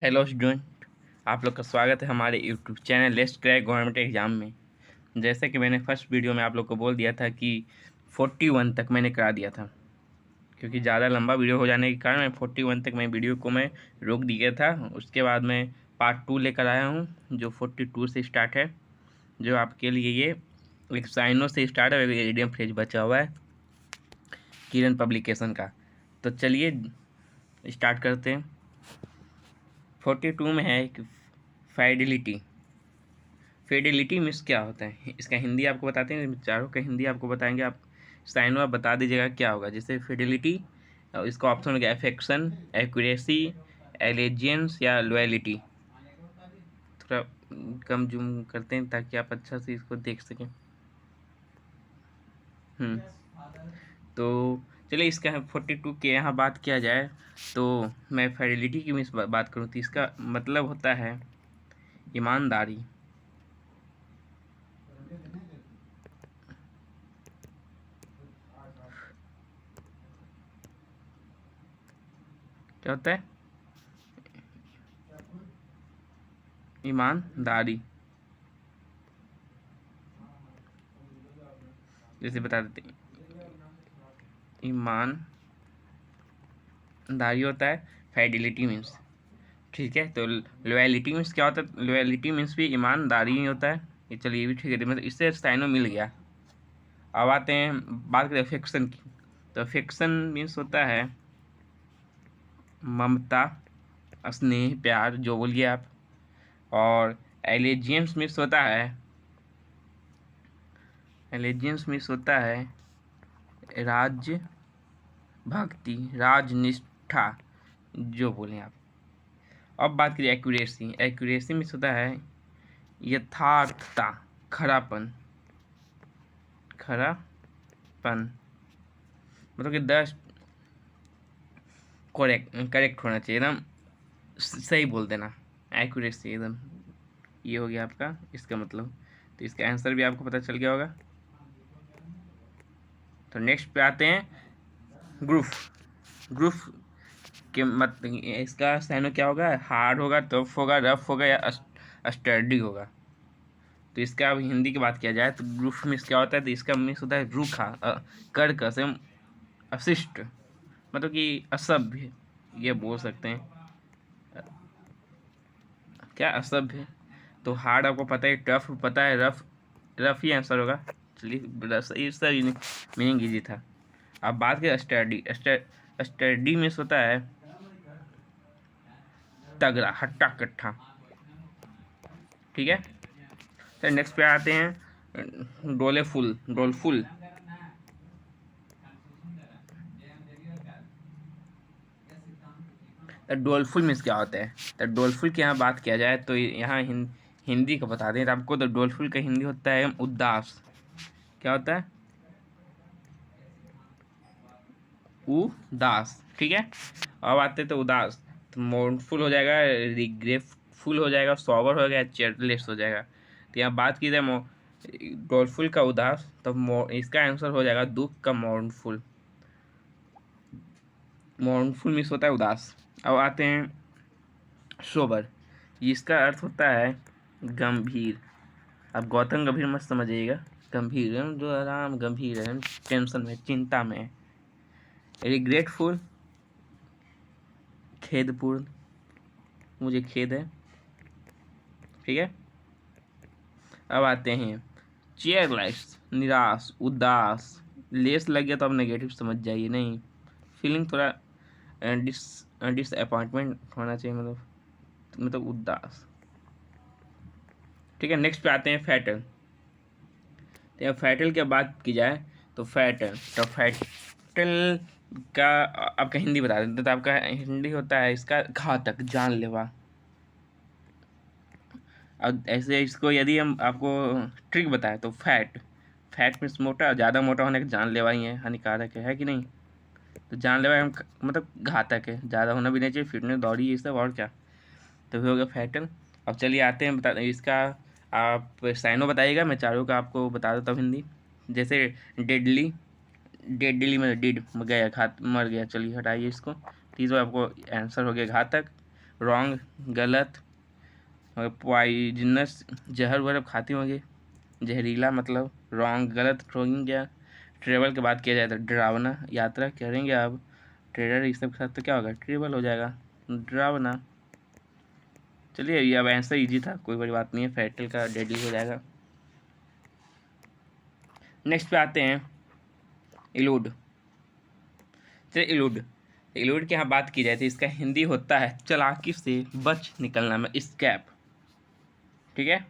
Hello student, आप लोग का स्वागत है हमारे YouTube channel let's crack government exam में। जैसे कि मैंने फर्स्ट वीडियो में आप लोग को बोल दिया था कि 41 तक मैंने करा दिया था, क्योंकि ज़्यादा लंबा वीडियो हो जाने के कारण मैं 41 तक मैं वीडियो को मैं रोक दिया था। उसके बाद मैं पार्ट 2 लेकर आया हूँ, जो 42 से स्टार्ट है, जो आपके लिए ये एक साइनो से स्टार्ट है, एक ईडियम फ्रेज बचा हुआ है किरण पब्लिकेशन का। तो चलिए स्टार्ट करते हैं। 42 में है एक फाइडिलिटी। फिडेलिटी मीन्स क्या होता है, इसका हिंदी आपको बताते हैं, चारों का हिंदी आपको बताएंगे। आप साइनो आप बता दीजिएगा क्या होगा। जैसे फिडेलिटी, इसका ऑप्शन हो गया अफेक्शन, एक्यूरेसी, एलिजेंस या लॉयलिटी। थोड़ा कम जूम करते हैं ताकि आप अच्छा से इसको देख सकें। तो चलिए इसका 42 के यहाँ बात किया जाए तो मैं फिडेलिटी की मीन्स बात करूँ तो इसका मतलब होता है ईमानदारी। क्या होता है? ईमानदारी। जैसे बता देते हैं, ईमानदारी होता है फाइडिलिटी मीन्स। ठीक है, तो लॉयलिटी मीन्स क्या होता है? लॉयलिटी मीन्स भी ईमानदारी ही होता है। ये चलिए ये भी ठीक है, मतलब इससे साइनो मिल गया। अब आते हैं बात करें अफेक्शन की। तो अफेक्शन मीन्स होता है ममता, स्नेह, प्यार, जो बोलिए आप। और एलिजियंस मीन्स होता है, एलिजियंस मीन्स होता है राज्य भक्ति, राजनिष्ठा, जो बोलें आप। अब बात करिए एक्यूरेसी। एक्यूरेसी मीन्स होता है यथार्थता, खरापन, खरापन मतलब कि 10 करेक्ट होना चाहिए, एकदम सही बोल देना, एक्यूरेसी एकदम। ये हो गया आपका इसका मतलब। तो इसका आंसर भी आपको पता चल गया होगा। तो नेक्स्ट पे आते हैं ग्रुप। ग्रुप के मत इसका साइनो क्या होगा? हार्ड होगा, टफ होगा, रफ होगा या स्टर्डी होगा। तो इसका अब हिंदी की बात किया जाए तो ग्रुप मीन्स क्या होता है? तो इसका मीन्स होता है रूखा, कर्कश एवं अशिष्ट, मतलब कि असभ्य, ये बोल सकते हैं। क्या असभ्य? तो हार्ड आपको पता है, टफ पता है, रफ, रफ ही आंसर होगा। चलिए इसका मीनिंग ईजी था। अब बात करें स्टडी। स्टडी मीन्स होता है तगड़ा, हट्टा कट्ठा। ठीक है, तो नेक्स्ट पे आते हैं डोलेफुल, डोलफुल। तो डोलफुल मीन्स क्या होता है? तो डोलफुल की यहाँ बात किया जाए तो यहाँ हिंदी का बता दें तो आपको। तो डोलफुल का हिंदी होता है उदास। क्या होता है? उदास। ठीक है, अब आते तो उदास। तो मोurnफुल हो जाएगा, रिग्रेटफुल हो जाएगा, सॉबर हो गया, चेयरलेस हो जाएगा। तो यहाँ बात की जाए डोलफुल का उदास, तो इसका आंसर हो जाएगा दुख का मोurnफुल। मोurnफुल मीन्स होता है उदास। अब आते हैं सोबर। इसका अर्थ होता है गंभीर। अब गौतम गंभीर मत समझिएगा, गंभीर जो आराम, गंभीर है, टेंशन में, चिंता में। रिग्रेटफुल, खेदपूर्ण, मुझे खेद है। ठीक है, अब आते हैं चेयरलेस, निराश, उदास। लेस लग गया तो आप नेगेटिव समझ जाइए, नहीं, फीलिंग थोड़ा डिसअपॉइंटमेंट होना चाहिए, मतलब उदास। ठीक है, नेक्स्ट पे आते हैं फैटल। तो फैटल की बात की जाए तो फैटल का आपका हिंदी बता देते तो आपका हिंदी होता है इसका घातक, जानलेवा। अब ऐसे इसको यदि हम आपको ट्रिक बताएं तो फैट मीन्स मोटा, ज़्यादा मोटा होने का जानलेवा ही है, हानिकारक है कि नहीं? तो जानलेवा मतलब घातक है, ज़्यादा होना भी नहीं चाहिए, फिटनेस, दौड़ी, ये सब, और क्या। तो हो गया फैटल। अब चलिए आते हैं बता इसका, आप साइनो बताइएगा, मैं चारों का आपको बता देता हूँ हिंदी। जैसे डेडली, डेडली में डिड गया, घात, मर गया। चलिए हटाइए इसको। तीसरा आपको आंसर हो गया घातक। रॉन्ग गलत। और पॉइजनस जहर वहर खाती होंगी, जहरीला मतलब रॉन्ग गलत हो गया। ट्रेवल की बात किया जाए तो डरावना, यात्रा करेंगे आप ट्रेडर इस सब के साथ तो क्या होगा, ट्रेवल हो जाएगा, डरावना। चलिए ये अब आंसर इजी था, कोई बड़ी बात नहीं है, फैटल का डेडली हो जाएगा। नेक्स्ट पे आते हैं इलूड। चलिए इलूड की यहाँ बात की जाए तो इसका हिंदी होता है चालाकी से बच निकलना में, स्कैप। ठीक है,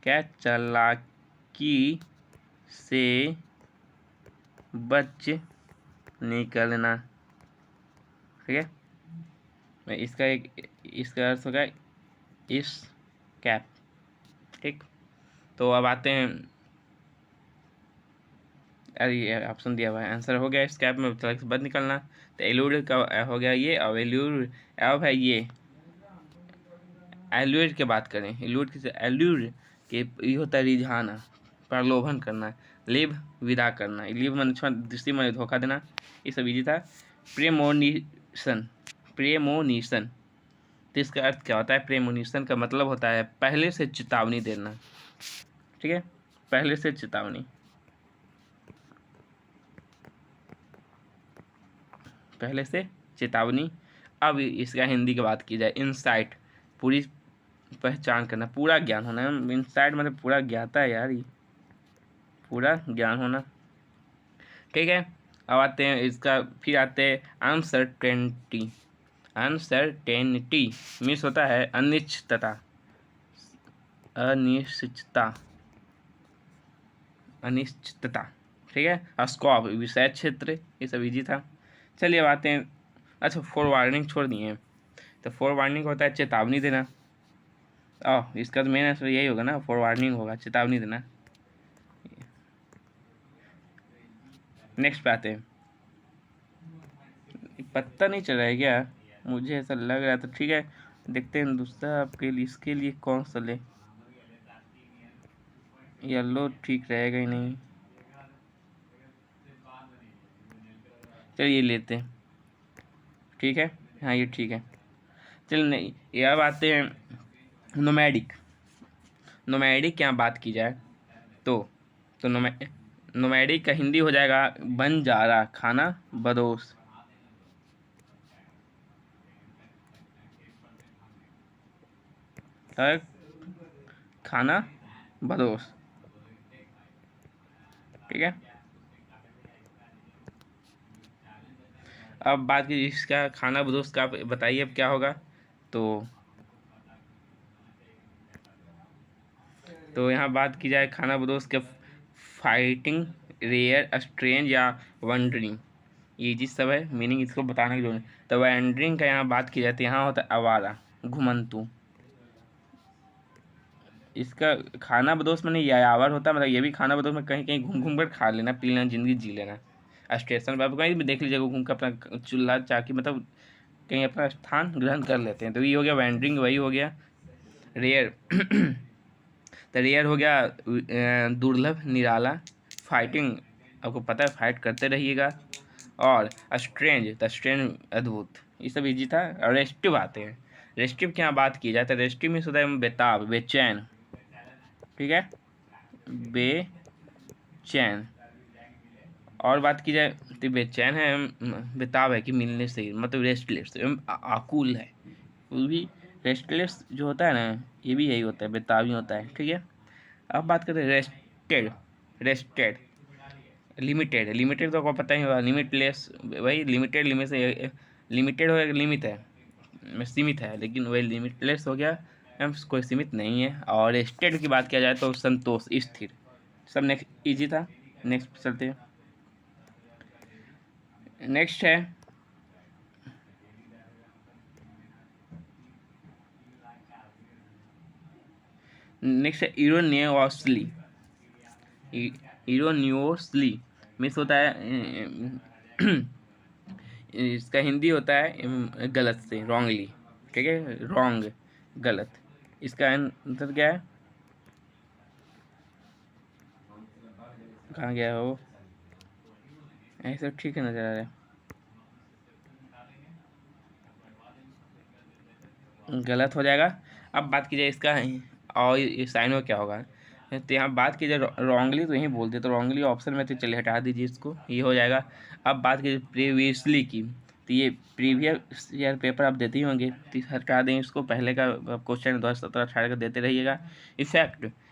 क्या, चालाकी से बच निकलना। ठीक है, इसका अर्थ होगा इस कैप। ठीक, तो अब आते हैं, अरे ये ऑप्शन दिया हुआ है, आंसर हो गया इस कैप में चालाकी से बच निकलना। तो एलूड का हो गया ये, और एल्यूर अब है ये एल्यूर की बात करें, एल्यूर की एल्यूर के ये होता है रिझाना, प्रलोभन करना, लिव विदा करना, लिव मन दृष्टि मन धोखा देना, ये सब इजी था। प्रेमोनिशन, प्रेमोनिशन, तो इसका अर्थ क्या होता है, प्रेमोनिशन का मतलब होता है पहले से चेतावनी देना। ठीक है, पहले से चेतावनी, पहले से चेतावनी। अब इसका हिंदी की बात की जाए, इनसाइट, पूरी पहचान करना, पूरा ज्ञान होना। इनसाइट मतलब पूरा ज्ञाता है यार, ये पूरा ज्ञान होना। ठीक है, अब आते हैं इसका, फिर आते हैं अनसर्टेनिटी। अनसर्टेनिटी मीन्स होता है अनिश्चितता, अनिश्चितता, अनिश्चितता। ठीक है, स्कोप विषय क्षेत्र, ये सब इजी था। चलिए अब आते हैं, अच्छा फॉरवार्निंग छोड़ दिए हैं, तो फॉरवार्निंग होता है चेतावनी देना। इसका तो मेन आंसर यही होगा ना, फॉरवार्निंग होगा, चेतावनी देना। नेक्स्ट पे आते हैं, पता नहीं चल रहा है क्या, मुझे ऐसा लग रहा है, तो ठीक है देखते हैं दूसरा आपके लिए, इसके लिए कौन सा ले, येलो ठीक रहेगा ही नहीं, चलिए ये लेते हैं। ठीक है, हाँ ये ठीक है। चल नहीं, ये अब आते हैं नोमैडिक। नोमैडिक क्या बात की जाए तो नोमैडिक का हिंदी हो जाएगा बंजारा खाना बदोश। खाना बदोश। ठीक है, अब बात की इसका खाना बदोश का, बताइए अब क्या होगा। तो यहाँ बात की जाए खाना बदोश के, फाइटिंग, रेयर, स्ट्रेंज या वंडरिंग, ये जिस सब है मीनिंग इसको बताने की जरूरत है। तो वैंडरिंग का यहाँ बात की जाती है, यहाँ होता है आवारा, घुमंतु। इसका खाना बदोश में नहीं यायावर होता, मतलब ये भी खाना बदोश में कहीं कहीं घूम घूम कर खा लेना पी लेना, जिंदगी जी लेना। स्टेशन पर आप कहीं भी देख लीजिएगा, घूम कर अपना चूल्हा चाकी मतलब कहीं अपना स्थान ग्रहण कर लेते हैं, तो ये हो गया वैंडरिंग, वही हो गया। रेयर तो रेयर हो गया दुर्लभ निराला। फाइटिंग, आपको पता है फाइट करते रहिएगा। और स्ट्रेंज, तो स्ट्रेंज अद्भुत, ये सब इजी था। और रेस्टिव आते हैं, रेस्टिव की यहाँ बात की जाए तो रेस्टिव में होता है बेताब, बेचैन। ठीक है, बेचैन। और बात की जाए तो बेचैन है, बेताब है कि मिलने से, मतलब रेस्टलेस, आकुल है। वो भी रेस्टलेस जो होता है ना, ये भी यही होता है, बेताबी होता है। ठीक है, अब बात करते हैं रेस्टेड। रेस्टेड, लिमिटेड, लिमिटेड तो आपको पता ही होगा, लिमिटलेस, वही लिमिटेड, लिमिट से लिमिटेड हो गया, लिमिट है, सीमित है, लेकिन वही लिमिटलेस हो गया, कोई सीमित नहीं है। और रेस्टेड की बात किया जाए तो संतोष, स्थिर। सब नेक्स्ट इजी था, नेक्स्ट चलते हैं। नेक्स्ट है, नेक्स्ट है इरोनियसली। इरोनियसली मीन्स होता है इसका हिंदी होता है गलत से, रॉन्गली। ठीक है, रॉन्ग, गलत। इसका आंसर क्या है, कहाँ गया हो, ऐसे ठीक है नजर आ रहा है। गलत हो जाएगा। अब बात की जाए इसका और इस साइन में क्या होगा, तो यहाँ बात की जाए रॉन्गली, तो यहीं बोलते, तो रॉन्गली ऑप्शन में, तो चलिए हटा दीजिए इसको, ये हो जाएगा। अब बात की जाए प्रीवियसली की, तो ये प्रीवियस ईयर पेपर आप देते ही होंगे, तो हटा दें इसको, पहले का क्वेश्चन 2017-18 का देते रहिएगा।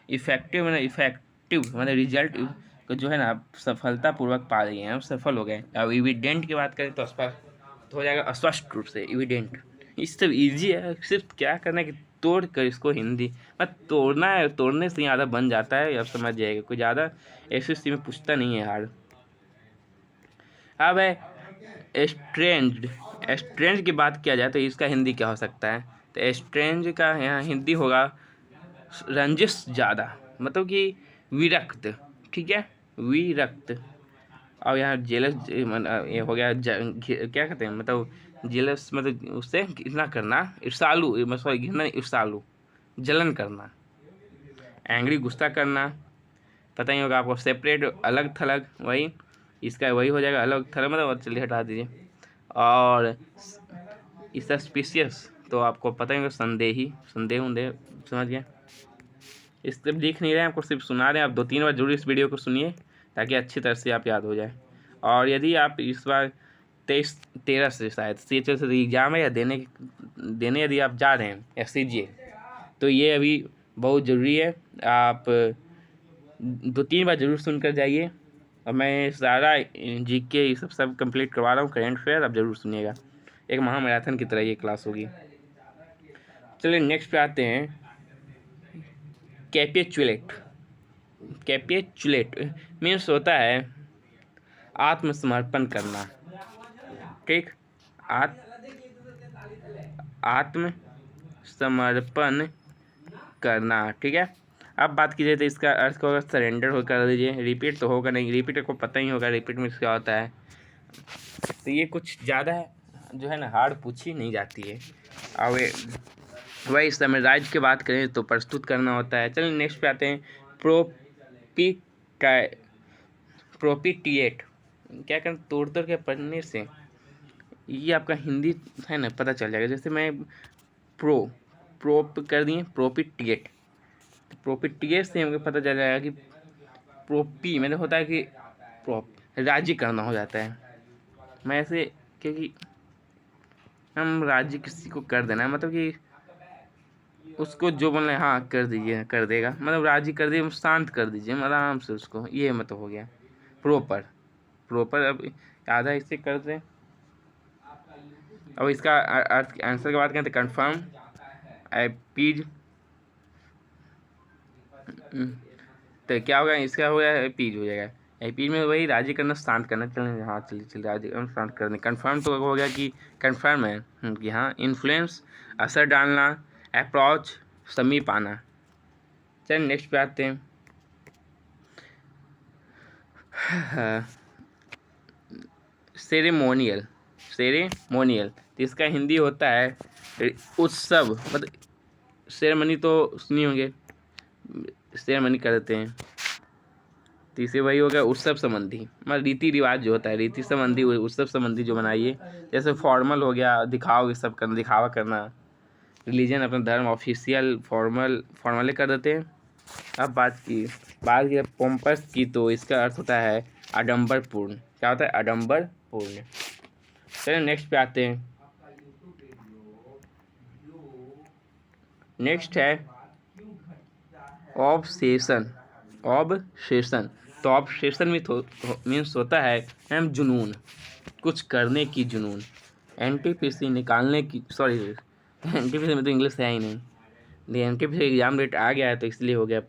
इफेक्टिव मतलब रिजल्ट को जो है ना आप सफलतापूर्वक पा रही हैं, आप सफल हो गए। अब इविडेंट की बात करें तो स्पष्ट हो जाएगा, स्पष्ट रूप से इविडेंट। इस सब ईजी है, सिर्फ क्या करना है कि तोड़ कर इसको हिंदी मत तोड़ना है, तोड़ने से ही आधा बन जाता है, अब समझ जाएगा, कोई ज़्यादा एसएससी में पूछता नहीं है हार्ड। अब है स्ट्रेंज की बात किया जाए तो इसका हिंदी क्या हो सकता है, तो स्ट्रेंज का यहाँ हिंदी होगा रंजिश ज़्यादा, मतलब कि विरक्त, ठीक है, विरक्त। और यहाँ जेलस ये हो गया क्या कहते हैं, मतलब जेलस मतलब उससे घृणा करना, ईर्ष्यालु, सॉरी घृणा ईर्ष्यालु, जलन करना। एंग्री गुस्सा करना, पता ही होगा आपको। सेपरेट अलग थलग, वही इसका वही हो जाएगा, अलग थलग मतलब, चलिए हटा दीजिए। और सस्पिशियस तो आपको पता ही होगा, संदेही, संदेह उंदेह, समझ गए। इस तरफ दिख नहीं रहे हैं आपको, सिर्फ सुना रहे हैं। आप 2-3 बार जरूर इस वीडियो को सुनिए ताकि अच्छी तरह से आप याद हो जाए। और यदि आप इस बार 23-13 से शायद CHL से एग्ज़ाम है या देने यदि आप जा रहे हैं या CGL, तो ये अभी बहुत ज़रूरी है। आप 2-3 बार ज़रूर सुनकर जाइए। और मैं सारा GK ये सब कंप्लीट करवा रहा हूँ, करेंट अफेयर आप ज़रूर सुनिएगा। एक महामैराथन की तरह ये क्लास होगी। चलिए नेक्स्ट पे आते हैं। कैपिचुलेट मीन्स होता है आत्मसमर्पण करना, ठीक, आत्मसमर्पण करना, ठीक है। अब बात की जाए तो इसका अर्थ क्या होगा, सरेंडर हो कर दीजिए। रिपीट तो होगा नहीं, रिपीट को पता ही होगा रिपीट में क्या होता है। तो ये कुछ ज़्यादा जो है ना हार्ड पूछी नहीं जाती है। और वही समराइज की बात करें तो प्रस्तुत करना होता है। चलिए नेक्स्ट पे आते हैं। प्रोपिटिएट क्या करना, तोड़ के पढ़ने से ये आपका हिंदी है ना पता चल जाएगा। जैसे मैं प्रोप कर दिए, प्रोपिटिएट से हमको पता चल जाएगा कि प्रोपी मतलब होता है कि प्रोप राज्य करना हो जाता है। मैं ऐसे क्योंकि हम राज्य किसी को कर देना है, मतलब कि उसको जो बोलना है हाँ कर दीजिए, कर देगा, मतलब राजी कर दीजिए, शांत कर दीजिए आराम से उसको, ये मतलब हो गया प्रॉपर। अब आधा इससे कर दें। अब इसका अर्थ आंसर की बात करें तो कंफर्म एपीज, तो क्या होगा, इसका हो गया एपीज हो जाएगा। एपीज में वही राजी करना, शांत करना। चलिए हाँ चलिए राजी करना, शांत करने। कंफर्म तो हो गया कि कंफर्म है कि हाँ। इन्फ्लुएंस असर डालना, अप्रोच समीप आना। चलिए नेक्स्ट पे आते हैं। सेरेमोनियल तो इसका हिंदी होता है उत्सव, मतलब सेरेमनी तो सुनी होंगे, सेरेमनी कर देते हैं, तो इसे वही हो गया उत्सव संबंधी, मतलब रीति रिवाज जो होता है, रीति संबंधी उत्सव संबंधी जो बनाइए। जैसे फॉर्मल हो गया, दिखाओ, ये सब करना, दिखावा करना। रिलीजन अपना धर्म, ऑफिशियल फॉर्मल कर देते हैं। अब बात की पोम्पस की, तो इसका अर्थ होता है आडंबरपूर्ण। क्या होता है, आडंबरपूर्ण। चलिए नेक्स्ट पे आते हैं। नेक्स्ट है ऑब्सेशन। तो ऑब्सेशन में मीन्स होता है मैम जुनून, कुछ करने की जुनून। एनटीपीसी निकालने की, सॉरी एनटीपीसी में तो इंग्लिश है ही नहीं, एनटीपीसी एग्जाम डेट आ गया है तो इसलिए हो गया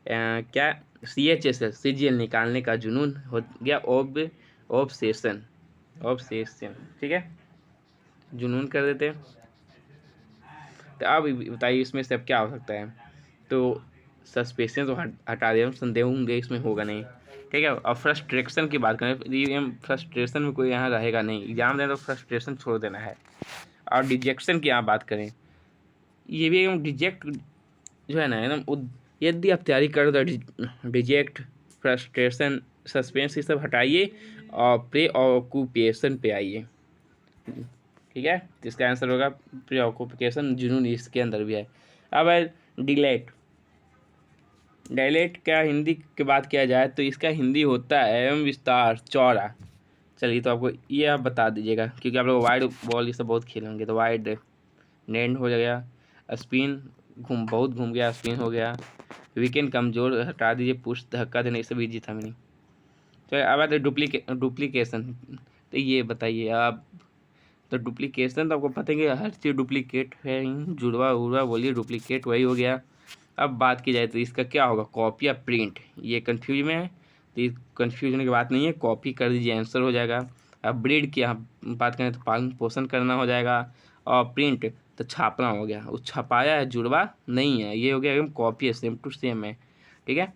क्या CHSL CGL निकालने का जुनून हो गया ऑब्सेशन, ठीक है, जुनून कर देते हैं। तो अब बताइए इसमें से अब क्या हो सकता है, तो सस्पेंशन तो हटा दिया, संदेह होंगे इसमें होगा नहीं, ठीक है। और फ्रस्ट्रेशन की बात करें, फ्रस्ट्रेशन में कोई यहाँ रहेगा नहीं, एग्जाम दें तो फ्रस्ट्रेशन छोड़ देना है। और डिजेक्शन की यहाँ बात करें, ये भी एकदम डिजेक्ट जो है ना एकदम, यदि आप तैयारी कर दो डिजेक्ट, फ्रस्ट्रेशन, सस्पेंस ये सब हटाइए और प्रे ऑक्यूपेशन पे आइए। ठीक है, तो इसका आंसर होगा प्रीऑक्यूपेशन, जुनून इसके अंदर भी है। अब है डिलेट। डायलेट का हिंदी की बात किया जाए तो इसका हिंदी होता है एवं विस्तार, चौड़ा। चलिए, तो आपको ये आप बता दीजिएगा, क्योंकि आप लोग वाइड बॉल ये सब बहुत खेलेंगे। तो वाइड नेट हो गया, स्पिन बहुत घूम गया, स्पिन हो गया, वीकेंड कमजोर हटा दीजिए, पुश धक्का देने, ये सब इजी था नहीं। चलिए अब आते डुप्लीकेशन। तो ये बताइए आप, तो डुप्लीकेशन तो आपको पता है कि हर चीज़ डुप्लीकेट है, जुड़वा उड़वा बोलिए, डुप्लीकेट वही हो गया। अब बात की जाए तो इसका क्या होगा, कॉपी या प्रिंट, ये कन्फ्यूज में है। तो इस कन्फ्यूजन की बात नहीं है, कॉपी कर दीजिए, आंसर हो जाएगा। अब ब्रीड की हम बात करें तो पालन पोषण करना हो जाएगा, और प्रिंट तो छापना हो गया, वो छपाया है, जुड़वा नहीं है, ये हो गया एकदम कॉपी है, सेम टू सेम है, ठीक है।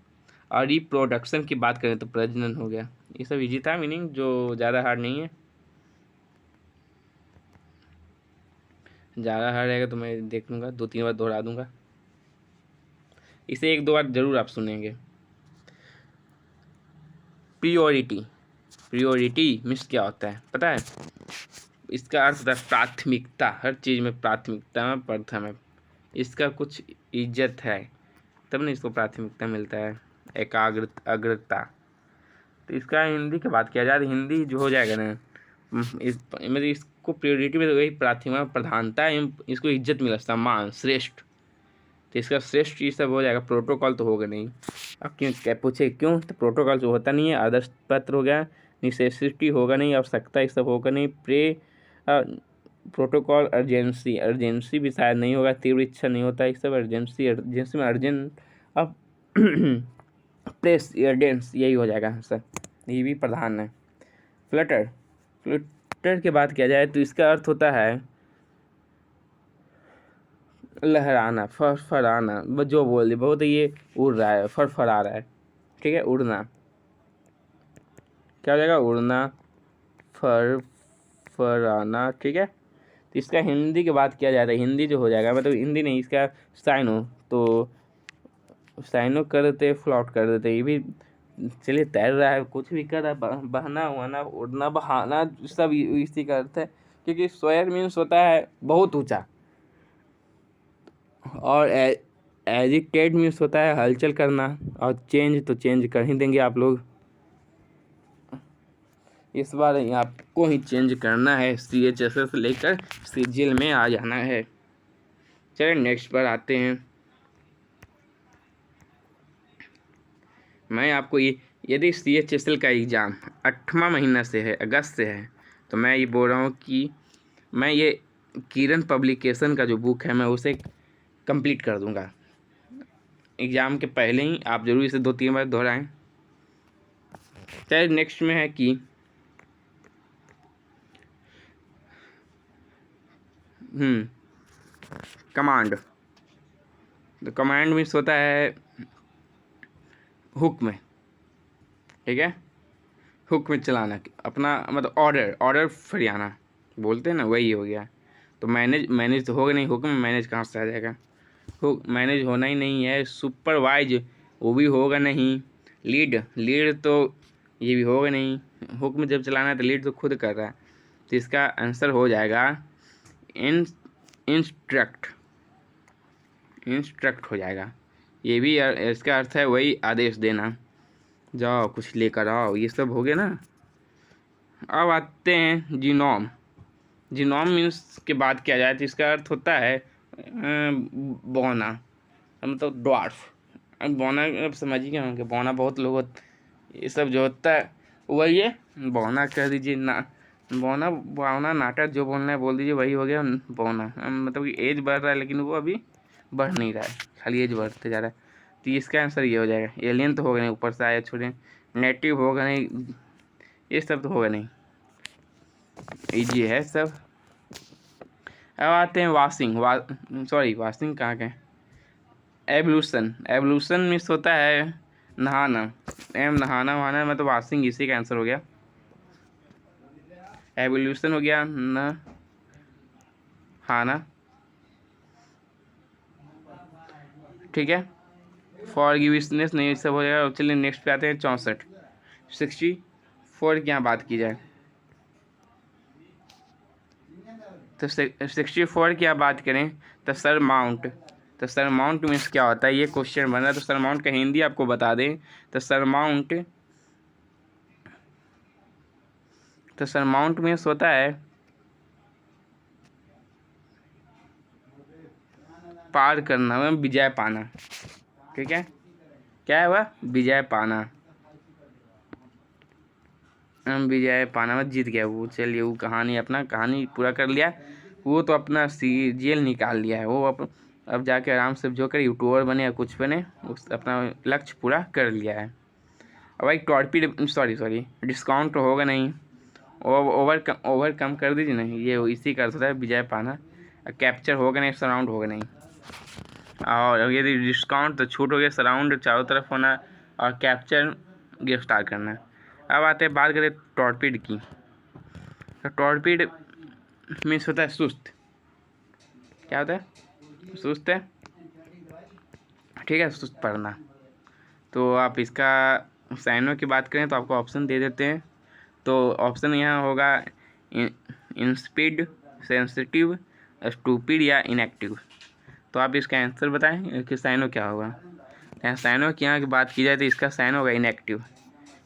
और रिप्रोडक्शन की बात करें तो प्रजनन हो गया। ये सब इजी था, मीनिंग जो ज़्यादा हार्ड नहीं है। ज़्यादा हार्ड रहेगा तो मैं देख लूँगा, 2-3 बार दोहरा दूंगा, इसे 1-2 बार जरूर आप सुनेंगे। प्रियोरिटी। प्रियोरिटी मीन्स क्या होता है पता है? इसका अर्थ होता है प्राथमिकता, हर चीज़ में प्राथमिकता में प्रथम है, इसका कुछ इज्जत है तब ना इसको प्राथमिकता मिलता है, अग्रता। तो इसका हिंदी की बात किया जाए तो हिंदी जो हो जाएगा ना, इस मतलब इसको प्रियोरिटी में तो वही प्राथमिकता, प्रधानता, इसको इज्जत मिला, सम्मान, श्रेष्ठ। तो इसका श्रेष्ठ ये सब हो जाएगा, प्रोटोकॉल तो होगा नहीं। अब क्यों, क्या पूछे क्यों, तो प्रोटोकॉल जो होता नहीं है, आदर्श पत्र हो गया, नेसेसिटी होगा नहीं, आवश्यकता ये सब होगा नहीं, प्रोटोकॉल, अर्जेंसी, अर्जेंसी भी शायद नहीं होगा, तीव्र इच्छा नहीं होता ये सब, अर्जेंसी, अर्जेंसी में अर्जेंट। अब प्रेस अर्जेंस यही हो जाएगा आंसर, ये भी प्रधान है। फ्लटर। फ्लटर की बात किया जाए तो इसका अर्थ होता है लहराना, फरफराना, जो बोल दे बहुत, ये उड़ रहा है, फरफरा रहा है, ठीक है, उड़ना। क्या हो जाएगा, उड़ना, फरफराना, ठीक है। तो इसका हिंदी की बात किया जाए तो हिंदी जो हो जाएगा, मतलब हिंदी नहीं, इसका साइनो, तो साइनो कर देते, फ्लॉट कर देते, ये भी चलिए तैर रहा है, कुछ भी कर रहा है, बहना उड़ना, उड़ना बहाना, सब इसी का अर्थ है। क्योंकि सोयर मीन्स होता है बहुत ऊंचा, और एजिटेट मीन्स होता है हलचल करना, और चेंज तो चेंज कर ही देंगे आप लोग, इस बार आपको ही चेंज करना है, CHSS लेकर CGL में आ जाना है। चलिए नेक्स्ट पर आते हैं। मैं आपको ये, यदि CHSL का एग्ज़ाम 8वां महीना से है, अगस्त से है, तो मैं ये बोल रहा हूँ कि मैं ये किरण पब्लिकेशन का जो बुक है मैं उसे कंप्लीट कर दूंगा एग्ज़ाम के पहले ही, आप जरूर इसे 2-3 बार दोहराएं। चलिए नेक्स्ट में है कि कमांड। तो कमांड मीन्स होता है हुक्म, ठीक है, हुक्म चलाना, अपना मतलब ऑर्डर फरियाना बोलते हैं ना, वही हो गया। तो मैनेज तो होगा नहीं, हुक्म मैनेज कहाँ से आ जाएगा, मैनेज होना ही नहीं है। सुपरवाइज वो भी होगा नहीं, लीड तो ये भी होगा नहीं, हुक्म जब चलाना है तो लीड तो खुद कर रहा है। तो इसका आंसर हो जाएगा इंस्ट्रक्ट हो जाएगा, ये भी इसका अर्थ है वही आदेश देना, जाओ कुछ लेकर आओ, ये सब हो गया ना। अब आते हैं जीनोम। जीनोम मीन्स की बात किया जाए तो इसका अर्थ होता है बौना, मतलब ड्वार्फ। अब बौना अब समझिए क्या होंगे, बौना बहुत लोग ये सब जो होता है वही है, बौना कह दीजिए ना, बौना बौना नाटक जो बोलना है बोल दीजिए, वही हो गया बौना। मतलब कि एज बढ़ रहा है लेकिन वो अभी बढ़ नहीं रहा है, खाली एज बढ़ते जा रहा है। तो इसका आंसर ये हो जाएगा, एलियन तो होगा नहीं, ऊपर से आया छोड़े, नेटिव होगा नहीं, ये सब तो होगा नहीं, इजी है सब। अब आते हैं वाशिंग कहाँ के, एवोल्यूशन मीन्स होता है नहाना, नहाना वहाना, मतलब वाशिंग इसी का आंसर हो गया, एवोल्यूशन हो गया नहाना, ठीक है। फॉरगिवनेस नहीं, सब हो जाएगा। चलिए नेक्स्ट पे आते हैं 64 की यहाँ बात की जाए, तो 64 की आप बात करें तो सरमाउंट, तो सरमाउंट मीन्स क्या होता है, ये क्वेश्चन बन रहा है। तो सरमाउंट का हिंदी आपको बता दें तो सरमाउंट, तो सरमाउंट मीन्स होता है पार करना, मतलब विजय पाना। ठीक है, क्या है वह, विजय पाना। हम विजय पाना में जीत गया वो, चलिए वो कहानी, अपना कहानी पूरा कर लिया वो, तो अपना जेल निकाल लिया है वो। अब जाके आराम से जो कर यूट्यूबर बने या कुछ बने, उस अपना लक्ष्य पूरा कर लिया है। अब भाई टॉर्पीड, सॉरी डिस्काउंट तो होगा नहीं, ओवरकम कर दीजिए ना, ये इसी का होता है विजय पाना। कैप्चर होगा नहीं, सराउंड होगा नहीं। और यदि डिस्काउंट तो छूट हो गया, सराउंड चारों तरफ होना, और कैप्चर गिरफ्तार करना। अब आते हैं, बात करें टॉर्पीड की। तो टॉर्पीड मीन्स होता है सुस्त। क्या होता है, सुस्त है, ठीक है, सुस्त पड़ना। तो आप इसका साइनों की बात करें तो आपको ऑप्शन दे देते हैं। तो ऑप्शन यहाँ होगा इंस्पीड, सेंसिटिव, स्टूपिड या इनएक्टिव। तो आप इसका आंसर बताएं कि साइनो क्या होगा। यहाँ साइनो की यहाँ की बात की जाए तो इसका साइन होगा इनएक्टिव,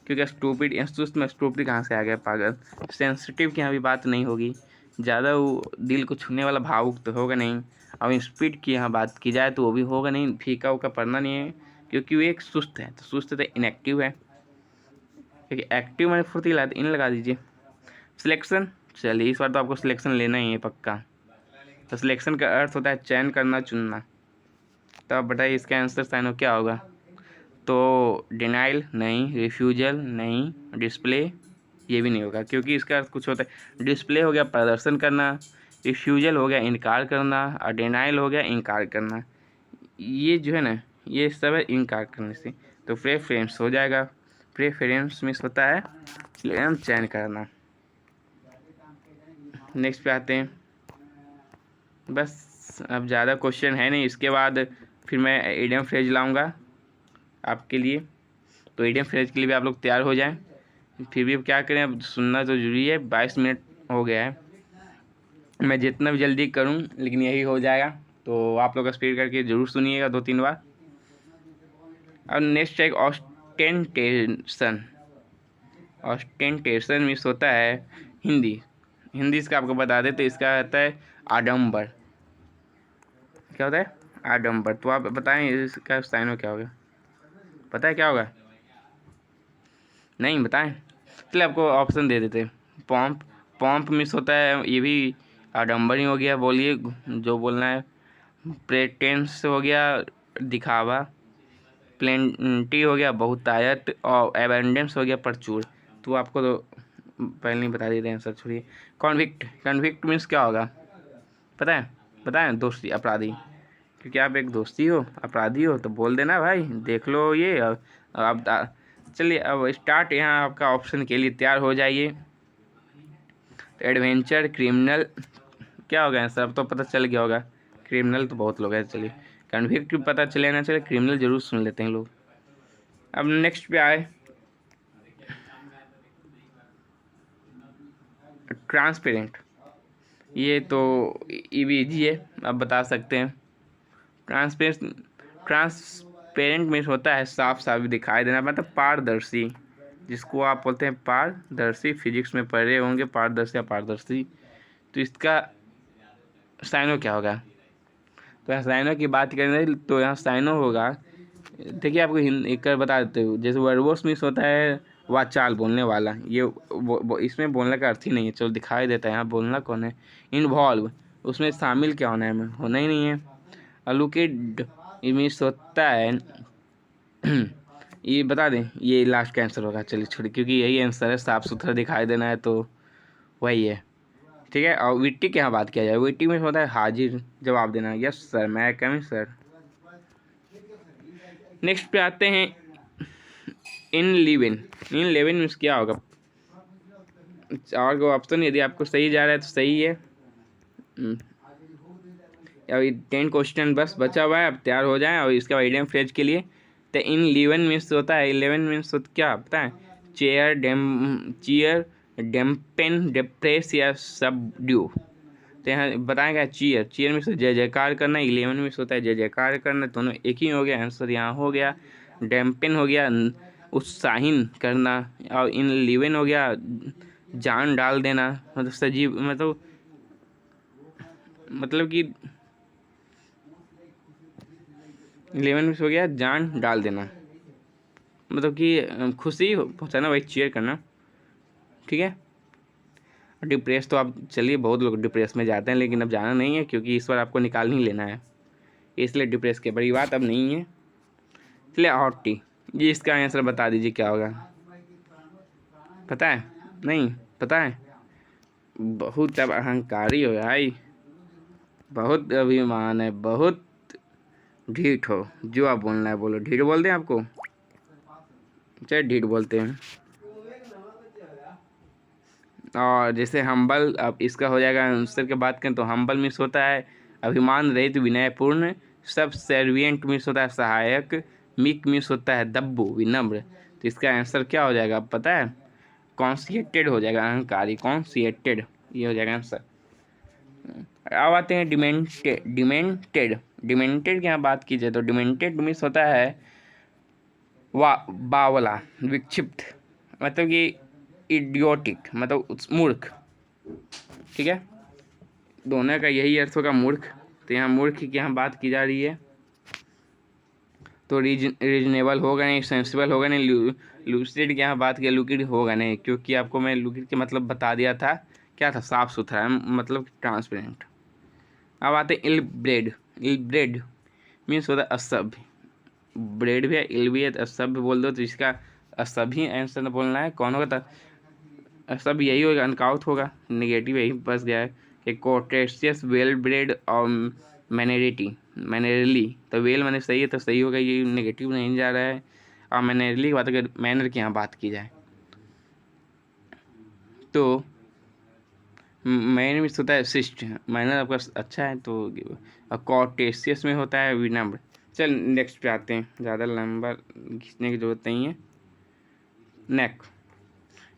क्योंकि स्टूपिड, सुस्त में स्टूपिड कहाँ से आ गया, पागल। सेंसिटिव की यहाँ भी बात नहीं होगी, ज़्यादा वो दिल को छूने वाला भावुक तो होगा नहीं। और स्पीड की यहाँ बात की जाए तो वो भी होगा नहीं, फीका उका पड़ना नहीं है, क्योंकि वो एक सुस्त है। तो सुस्त तो इनएक्टिव है, क्योंकि एक्टिव मैंने फुर्तीला, इन लगा दीजिए। सिलेक्शन, चलिए इस बार तो आपको सिलेक्शन लेना ही है पक्का। तो सिलेक्शन का अर्थ होता है चयन करना, चुनना। तो आप बताइए इसका आंसर साइनो क्या होगा। तो डिनाइल नहीं, रिफ्यूजल नहीं, डिस्प्ले ये भी नहीं होगा, क्योंकि इसका अर्थ कुछ होता है। डिस्प्ले हो गया प्रदर्शन करना, रिफ्यूजल हो गया इनकार करना, और डिनाइल हो गया इनकार करना। ये जो है ना, ये सब है इनकार करने से। तो प्रेफरेंस हो जाएगा, प्रेफरेंस मीन्स होता है चयन करना। नेक्स्ट पे आते हैं, बस अब ज़्यादा क्वेश्चन है नहीं, इसके बाद फिर मैं इडियम फ्रेज लाऊंगा आपके लिए। तो इडियम फ्रेज के लिए भी आप लोग तैयार हो जाएं। फिर भी क्या करें, अब सुनना तो जरूरी है। 22 मिनट हो गया है, मैं जितना भी जल्दी करूं लेकिन यही हो जाएगा। तो आप लोग स्पीड करके ज़रूर सुनिएगा 2-3 बार। अब नेक्स्ट है ऑस्टेंटेशन। ऑस्टेंटेशन मीन्स होता है हिंदी इसका आपको बता दें तो इसका होता है आडंबर। क्या होता है, आडंबर। तो आप बताएं इसका साइनो क्या होगा, पता है क्या होगा, नहीं बताएं, चलिए आपको ऑप्शन दे देते। पॉम्प, पॉम्प मिस होता है, ये भी आडंबर ही हो गया, बोलिए जो बोलना है। प्रेटेंस हो गया, दिखावा। प्लेंटी हो गया, बहुतायत। और एबेंडेंस हो गया, प्रचुर। तो आपको तो पहले नहीं बता देते हैं सर, छोड़िए। कॉन्विक्ट, कॉन्विक्ट मीन्स क्या होगा, पता है, बताएं, दोस्ती, अपराधी। क्योंकि आप एक दोस्ती हो, अपराधी हो, तो बोल देना भाई, देख लो ये। अब चलिए अब स्टार्ट, यहाँ आपका ऑप्शन के लिए तैयार हो जाइए। तो एडवेंचर, क्रिमिनल, क्या होगा आंसर, अब तो पता चल गया होगा। क्रिमिनल तो बहुत लोग हैं, चलिए कन्विक्ट भी पता चले ना, चलिए क्रिमिनल जरूर सुन लेते हैं लोग। अब नेक्स्ट पे आए, ट्रांसपेरेंट। ये तो ये भी ईजी है, आप बता सकते हैं। ट्रांसपेरेंट मीन्स होता है साफ साफ दिखाई देना, मतलब पारदर्शी, जिसको आप बोलते हैं पारदर्शी। फिजिक्स में पढ़े होंगे पारदर्शी या पारदर्शी। तो इसका साइनो क्या होगा। तो यहाँ साइनो की बात करें तो यहाँ साइनो होगा, देखिए आपको एक बता देते हो। जैसे वर्बोस मीन्स होता है वाचाल, बोलने वाला। ये इसमें बोलने का अर्थ ही नहीं है, चलो दिखाई देता है यहाँ बोलना कौन है। इन्वॉल्व, उसमें शामिल क्या होना है, होना ही नहीं है। अलोकेट मीन्स होता है ये बता दें, ये लास्ट का आंसर होगा, चलिए छोड़िए, क्योंकि यही आंसर है, साफ सुथरा दिखाई देना है तो वही है, ठीक है। और विट्टी की यहाँ बात किया जाए, विट्टी में होता है हाजिर, जवाब देना। यस सर, मैं कमिंग सर। नेक्स्ट पे आते हैं इन लिविन। इन लिविन मीन्स क्या होगा, और को ऑप्शन यदि आपको सही जा रहा है तो सही है। अभी 10 क्वेश्चन बस बचा हुआ है, अब तैयार हो जाए। और इसके बाद इडियम फ्रेज के लिए तो इन 11 मीन्स होता है, 11 मीन्स क्या पता है, चेयर, डेम्पेन, डिप्रेस या सबड्यू। तो यहाँ बताएगा चीयर, चीयर मीन्स जय जयकार करना, 11 मीन्स होता है जय जयकार करना, दोनों एक ही हो गया, आंसर यहाँ हो गया। डैम्पेन हो गया उत्साहिन करना, और इन लिवेन हो गया जान डाल देना, मतलब सजीव, मतलब कि 11 मीन्स हो गया जान डाल देना, मतलब कि खुशी पहुँचाना, वही चीयर करना, ठीक है। डिप्रेस तो आप चलिए, बहुत लोग डिप्रेस में जाते हैं, लेकिन अब जाना नहीं है क्योंकि इस बार आपको निकाल नहीं लेना है, इसलिए डिप्रेस की बड़ी बात अब नहीं है। चलिए हॉटी, ये इसका आंसर बता दीजिए क्या होगा, पता है? नहीं पता है? बहुत अब अहंकारी हो भाई, बहुत अभिमान है, बहुत ढीठ हो, जो आप बोलना है बोलो। ढीठ बोलते हैं आपको? चलिए ढीठ बोलते हैं। और जैसे हम्बल, अब इसका हो जाएगा आंसर की बात करें तो हम्बल मीन्स होता है अभिमान रहित विनयपूर्ण, सब सर्वियंट मीन्स होता है सहायक, मिक मीन्स होता है दब्बू विनम्र। तो इसका आंसर क्या हो जाएगा पता है? कॉन्सिएटेड हो जाएगा, अहंकारी, कॉन्सिएटेड, ये हो जाएगा आंसर। अब आते हैं डिमेंटेड। डिमेंटेड, डिमेंटेड की यहाँ बात की जाए तो डिमेंटेड मीन्स होता है बावला, विक्षिप्त, मतलब कि इडियोटिक, मतलब मूर्ख, ठीक है। दोनों का यही अर्थ होगा मूर्ख। तो यहाँ मूर्ख की यहाँ बात की जा रही है, तो रीजनेबल होगा नहीं, सेंसिबल होगा नहीं, लूसिड की यहाँ बात किया, लुकिड होगा नहीं, क्योंकि आपको मैं लुकिड के मतलब बता दिया था, क्या था? साफ सुथरा, मतलब ट्रांसपेरेंट। अब आते हैं ill bred. Ill bred means होता है असभ्य, ब्रेड भी है, इल भी है, तो असभ्य बोल दो तो इसका असभ्य आंसर बोलना है। कौन होगा? सब यही होगा, अनकाउट होगा, निगेटिव यही बस गया है कि कोटेशियस, वेल ब्रेड और मैनेरिटी, मैनेरली, तो वेल मैंने सही है तो सही होगा, ये नेगेटिव नहीं जा रहा है। और मैनेरली की बात अगर मैनर की यहाँ बात की जाए तो मैनर में होता है शिष्ट, मैनर आपका अच्छा है तो। और कोटेशियस में होता है विनम्र। चल नेक्स्ट पे आते हैं, ज़्यादा लंबा खींचने की जरूरत नहीं है। नेक,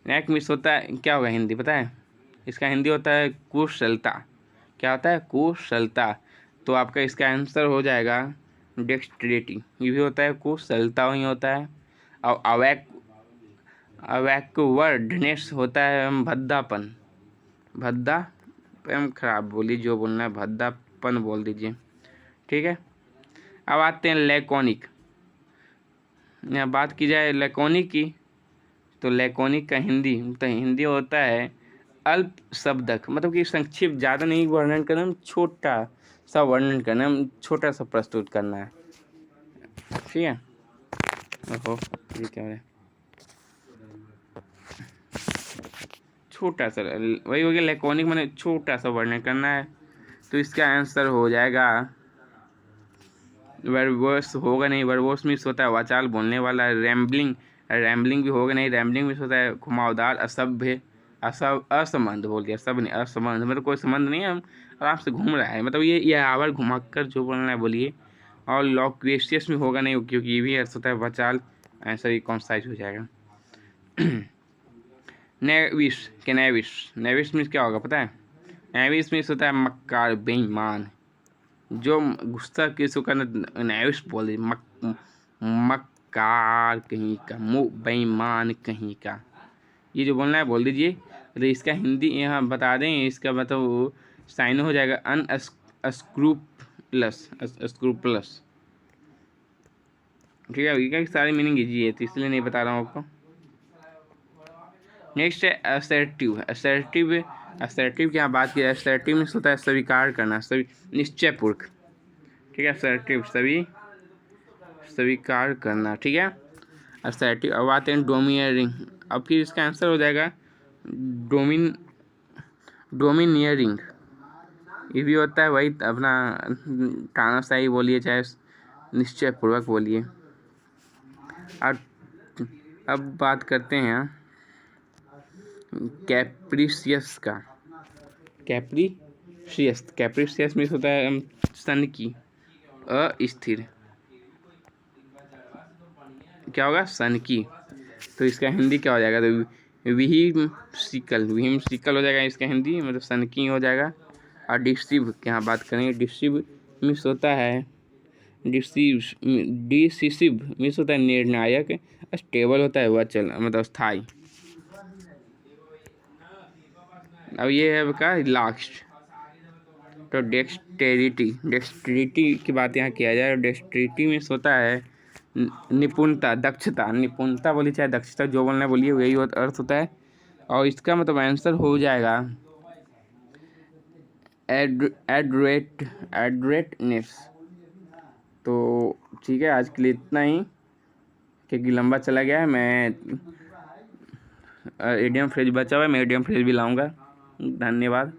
नेक मिस होता है, क्या होगा हिंदी पता है? इसका हिंदी होता है कुशलता। क्या होता है? कुशलता। तो आपका इसका आंसर हो जाएगा डेक्सटेरिटी, ये भी होता है कुशलता ही होता है। और अवैकवर्डनेस होता है भद्दापन, भद्दा एम खराब बोली, जो बोलना है भद्दापन बोल दीजिए, ठीक है। अब आते हैं लैकोनिक। यहाँ बात की जाए लैकोनिक की तो लैकोनिक का हिंदी, तो हिंदी होता है अल्प शब्दक, मतलब कि संक्षिप्त, ज़्यादा नहीं वर्णन करना, छोटा सा वर्णन करना, छोटा सा प्रस्तुत करना है, ठीक है। ओहो ये क्या है? छोटा सा, वही हो गया लैकोनिक, मैंने छोटा सा वर्णन करना है। तो इसका आंसर हो जाएगा वर्बोस, होगा नहीं, वर्बोस मिस होता है वाचाल, बोलने वाला। रैम्बलिंग, रैम्बलिंग भी होगा नहीं, रैम्बलिंग मिस होता है घुमावदार, असभ्य, असंबंध बोल दिया, सब नहीं, असंबंध मतलब कोई संबंध नहीं है, हम आराम से घूम रहा है, मतलब ये आवर घुमा कर जो बोलना है बोलिए। और लॉक्वेशियस में होगा नहीं, क्योंकि ये भी अर्थ होता है वाचाल, आंसर ये कौन साइज हो जाएगा। नेविस के नेविस, नेविस मीन्स क्या होगा पता है? नेविस मीन्स होता है मक्कार, बेईमान, जो गुस्सा किसी का नेविस बोल दे, मक्कार कहीं का, बेईमान कहीं का, ये जो बोलना है बोल दीजिए। तो इसका हिंदी यहाँ बता दें, इसका मतलब साइन हो जाएगा अनस्क्रूपलस, स्क्रूपलस, ठीक है। ये सारी मीनिंग इजी है तो इसलिए नहीं बता रहा हूँ आपको। नेक्स्ट है असर्टिव। असर्टिव, असर्टिव की यहाँ बात की जाए, असर्टिव मीन्स होता है स्वीकार करना, सभी निश्चयपूर्वक, ठीक है। असर्टिव स्वीकार करना, ठीक है। असर्टिव। अब आते हैं डोमिनियरिंग, अब फिर इसका आंसर हो जाएगा डोमिनियरिंग, ये भी होता है वही अपना तानाशाही बोलिए, चाहे निश्चयपूर्वक बोलिए। अब बात करते हैं कैप्रिसियस का। कैप्रिसियस, कैप्रिसियस मीन्स होता है सन की, अस्थिर, क्या होगा? सन की। तो इसका हिंदी क्या हो जाएगा? तो विहिमसिकल, विहिमसिकल हो जाएगा इसका हिंदी, मतलब सन की हो जाएगा। डिसिव की यहाँ बात करेंगे। डिसिव मीन्स होता है डिसिसिव मीन्स होता है निर्णायक। स्टेबल होता है अचल मतलब स्थायी। अब ये है का लास्ट। तो डेक्सटेरिटी की बात यहाँ किया जाए। डेक्सटेरिटी मीन्स होता है निपुणता, दक्षता। निपुणता बोली चाहे दक्षता, जो बोलना बोलिए वही अर्थ होता है। और इसका मतलब आंसर हो जाएगा एडरेटनेस। तो ठीक है, आज के लिए इतना ही, क्योंकि लंबा चला गया है। मैं इडियम फ्रेज बचा हुआ है, मैं इडियम फ्रेज भी लाऊंगा। धन्यवाद।